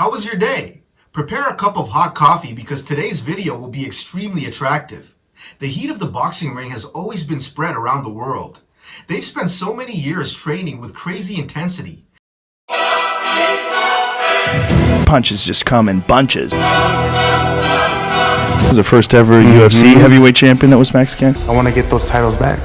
How was your day? Prepare a cup of hot coffee because today's video will be extremely attractive. The heat of the boxing ring has always been spread around the world. They've spent so many years training with crazy intensity. Punches just come in bunches. This is the first ever UFC heavyweight champion that was Mexican. I want to get those titles back.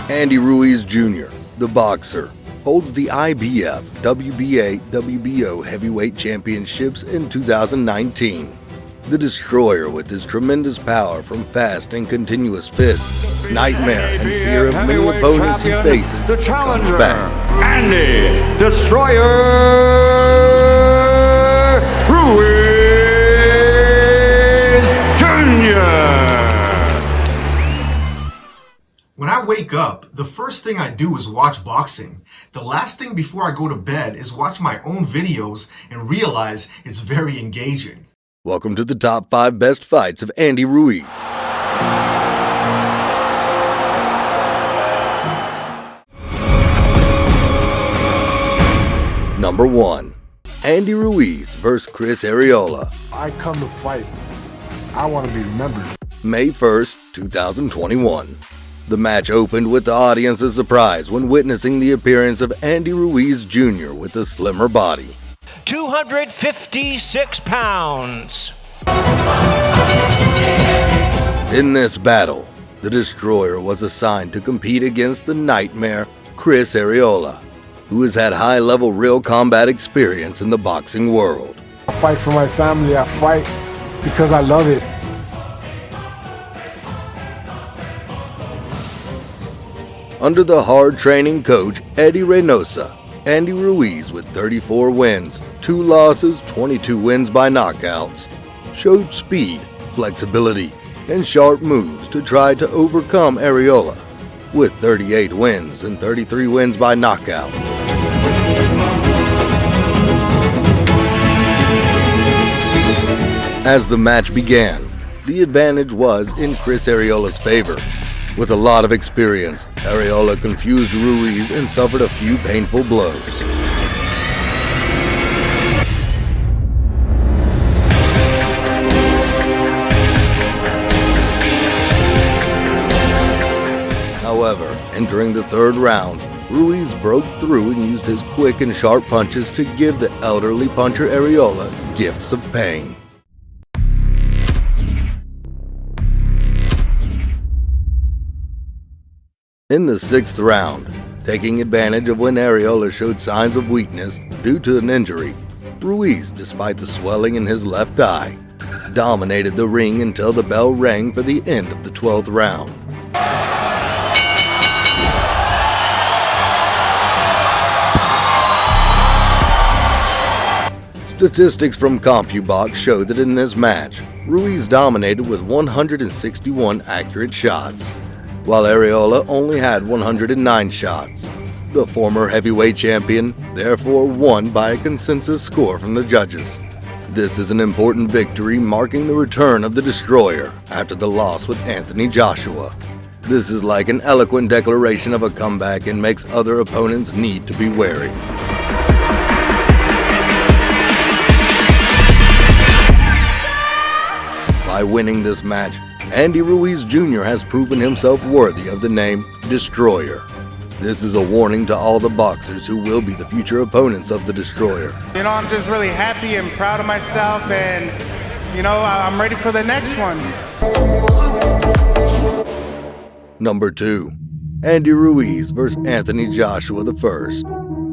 Andy Ruiz Jr., the boxer, holds the IBF, WBA, WBO heavyweight championships in 2019. The Destroyer, with his tremendous power from fast and continuous fists, nightmare and fear of many opponents he faces, the comes challenger, back. Andy Destroyer Ruiz Jr. When I wake up, the first thing I do is watch boxing. The last thing before I go to bed is watch my own videos and realize it's very engaging. Welcome to the top 5 best fights of Andy Ruiz. Number 1. Andy Ruiz vs. Chris Arreola. I come to fight. I want to be remembered. May 1st, 2021. The match opened with the audience's surprise when witnessing the appearance of Andy Ruiz Jr. with a slimmer body. 256 pounds. In this battle, the Destroyer was assigned to compete against the Nightmare Chris Arreola, who has had high-level real combat experience in the boxing world. I fight for my family. I fight because I love it. Under the hard-training coach Eddie Reynosa, Andy Ruiz, with 34 wins, 2 losses, 22 wins by knockouts, showed speed, flexibility, and sharp moves to try to overcome Arreola, with 38 wins and 33 wins by knockout. As the match began, the advantage was in Chris Arreola's favor. With a lot of experience, Arreola confused Ruiz and suffered a few painful blows. However, entering the 3rd round, Ruiz broke through and used his quick and sharp punches to give the elderly puncher Arreola gifts of pain. In the 6th round, taking advantage of when Arreola showed signs of weakness due to an injury, Ruiz, despite the swelling in his left eye, dominated the ring until the bell rang for the end of the 12th round. Statistics from CompuBox show that in this match, Ruiz dominated with 161 accurate shots, while Arreola only had 109 shots. The former heavyweight champion therefore won by a consensus score from the judges. This is an important victory marking the return of the Destroyer after the loss with Anthony Joshua. This is like an eloquent declaration of a comeback and makes other opponents need to be wary. By winning this match, Andy Ruiz Jr. has proven himself worthy of the name Destroyer. This is a warning to all the boxers who will be the future opponents of the Destroyer. I'm just really happy and proud of myself, and, I'm ready for the next one. Number 2. Andy Ruiz vs. Anthony Joshua I,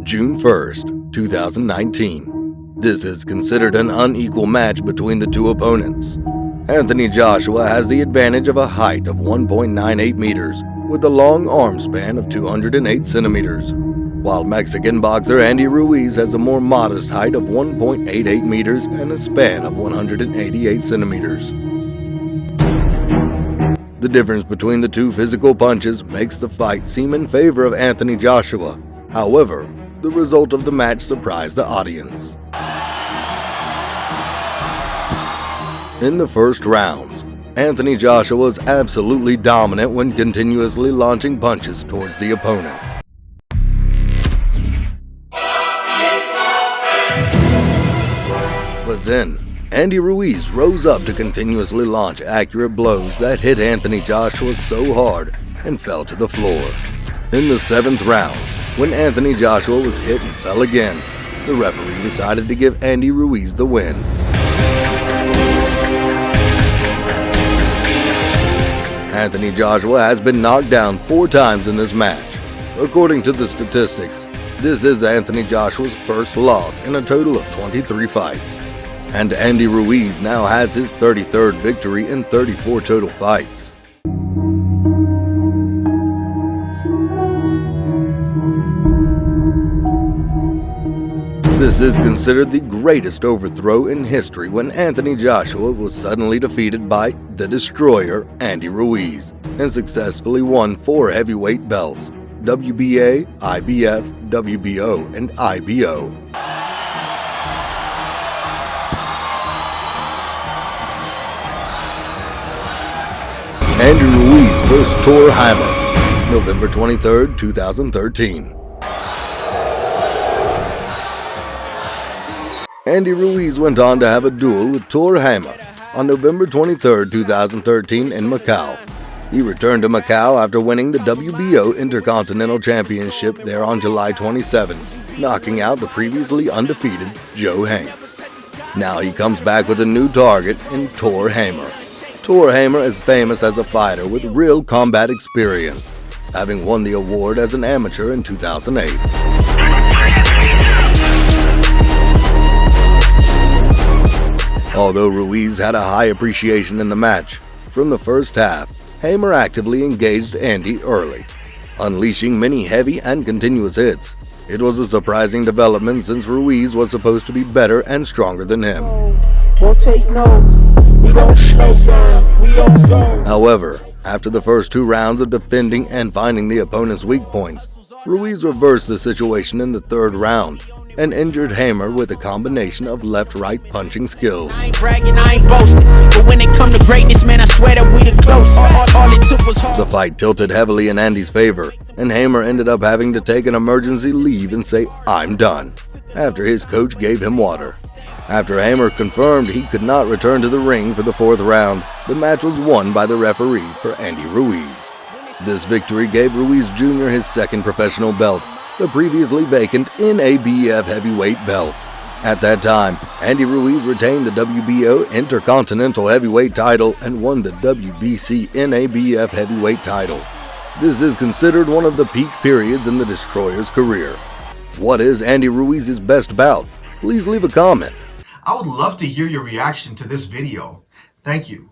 June 1st, 2019. This is considered an unequal match between the two opponents. Anthony Joshua has the advantage of a height of 1.98 meters with a long arm span of 208 centimeters, while Mexican boxer Andy Ruiz has a more modest height of 1.88 meters and a span of 188 centimeters. The difference between the two physical punches makes the fight seem in favor of Anthony Joshua. However, the result of the match surprised the audience. In the first rounds, Anthony Joshua was absolutely dominant when continuously launching punches towards the opponent. in, Andy Ruiz rose up to continuously launch accurate blows that hit Anthony Joshua so hard and fell to the floor. In the 7th round, when Anthony Joshua was hit and fell again, the referee decided to give Andy Ruiz the win. Anthony Joshua has been knocked down 4 times in this match. According to the statistics, this is Anthony Joshua's first loss in a total of 23 fights. And Andy Ruiz now has his 33rd victory in 34 total fights. This is considered the greatest overthrow in history when Anthony Joshua was suddenly defeated by the Destroyer, Andy Ruiz, and successfully won 4 heavyweight belts: WBA, IBF, WBO, and IBO. Andy Ruiz vs. Tor Hamer, November 23, 2013. Andy Ruiz went on to have a duel with Tor Hamer on November 23, 2013 in Macau. He returned to Macau after winning the WBO Intercontinental Championship there on July 27, knocking out the previously undefeated Joe Hanks. Now he comes back with a new target in Tor Hamer. Tor Hamer is famous as a fighter with real combat experience, having won the award as an amateur in 2008. Although Ruiz had a high appreciation in the match, from the first half, Hamer actively engaged Andy early, unleashing many heavy and continuous hits. It was a surprising development since Ruiz was supposed to be better and stronger than him. However, after the first 2 rounds of defending and finding the opponent's weak points, Ruiz reversed the situation in the 3rd round and injured Hamer with a combination of left-right punching skills. I ain't bragging, I ain't boasting, but when it come to greatness, man, I swear that we the closest. All it took was hard. The fight tilted heavily in Andy's favor, and Hamer ended up having to take an emergency leave and say, "I'm done," after his coach gave him water. After Hamer confirmed he could not return to the ring for the 4th round, the match was won by the referee for Andy Ruiz. This victory gave Ruiz Jr. his 2nd professional belt, the previously vacant NABF heavyweight belt. At that time, Andy Ruiz retained the WBO Intercontinental Heavyweight title and won the WBC NABF heavyweight title. This is considered one of the peak periods in the Destroyer's career. What is Andy Ruiz's best bout? Please leave a comment. I would love to hear your reaction to this video. Thank you.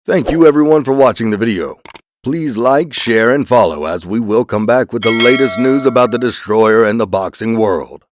Thank you everyone for watching the video. Please like, share, and follow as we will come back with the latest news about the Destroyer and the boxing world.